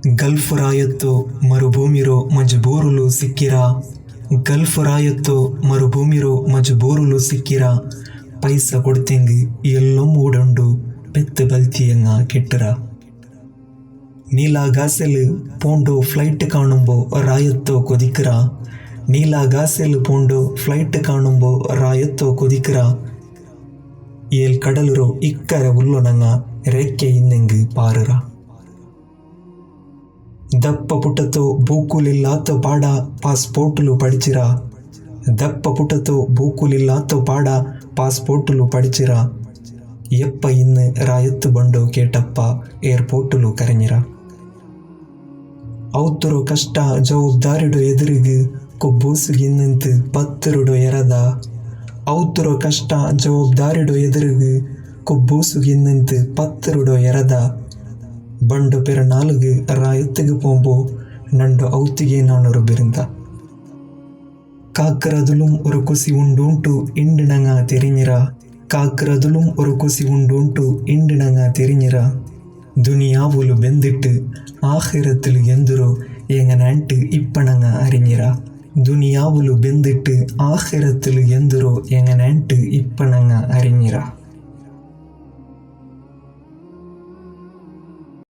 Gulf రాయొత్తు మరుభూమిలో మజ్బూరులు సిక్కిరా. Gulf ರಾಯತ್ತು ಮರುಭೂಮಿರೋ ಮಜ್ಬೂರುಲು ಸಿಕ್ಕಿರ. ಪೈಸ ಕೊಡ್ತೆಂಗ್ ಎಲ್ಲೋ ಮೂಡೊಂಡು ಪೆತ್ತು ಬಲ್ತಿಯಂಗ ಕೆಟ್ಟರ. ನೀಲಾಗಾಸೆಲ್ ಪೋಂಡು flight ಕಾಣುಂಬೋ ರಾಯತ್ತೋ ಕೊದಿಕ್ರ. ನೀಲಾಗಾಸೆಲ್ ಪೋಂಡು flight ಕಾಣುಂಬೋ ರಾಯತ್ತೋ ಕೊದಿಕ್ರ. ಏಲ್ ಕಡಲುರೋ ಇಕ್ಕರ ಉಲ್ಲೊನಂಗ ರೆಕ್ಕೆ ಇನ್ನೆಂಗ್ ಪಾರರ. దప్ప పుట్టతో బూకులిల్లాతో పాడ పాస్పోర్టులు పడిచిరా. దప్ప పుట్టతో బూకులిల్లాతో పాಡ ಪಾಸ್ಪೋರ್ಟುಲು ಪಡಿಚಿರ. ಎಪ್ಪ ಇನ್ನು ರಾಯತ್ತು ಬಂಡು ಕೇಟಪ್ಪ ಏರ್ಪೋರ್ಟುಲು ಕರೆഞ്ഞിರ. ಅವತ್ತುರೋ ಕಷ್ಟ ಜವಾಬ್ದಾರಿಡು ಎದುರಿಗು ಕೊಬ್ಬೂಸುಗಿನ್ನಂತು ಪತ್ತರುಡು ಎರದ. ಅವತ್ತುರೋ ಕಷ್ಟ ಜವಾಬ್ದಾರಿಡು ಎದುರಿಗು ಕೊಬ್ಬೂಸುಗಿನ್ನಂತು ಪತ್ತರುಡು ಎರದ. ಬಂಡು ಪೆರ ನಾలుగు ರಾಯತ್ತಿಗೆ ಪೋಂಬೋ ನಂಡು ಔತಿಗೆ ನಾನೊರು ಬಿರಿಂದ. ಕಾಕ್ರದುಲುಂ ஒரு குசி உண்டுಂಟು ಇಂಡಿನಂಗ ತೆರಿഞ്ഞിರ. ಕಾಕ್ರದುಲುಂ ஒரு குசி ಉண்டுಂಟು ಇಂಡಿನಂಗ ತೆರಿഞ്ഞിರ. ದುನಿಯಾವುಲು ಬೆಂದಿಟ್ಟು ಆಖಿರತ್ತಿಲು ಎಂದುರೋ ಎಂಗನಂಟು ಇಪ್ಪಣಂಗ ಅರಿഞ്ഞിರ. ದುನಿಯಾವುಲು ಬೆಂದಿಟ್ಟು ಆಖಿರತ್ತಿಲು ಎಂದುರೋ ಎಂಗನಂಟು ಇಪ್ಪಣಂಗ ಅರಿഞ്ഞിರ.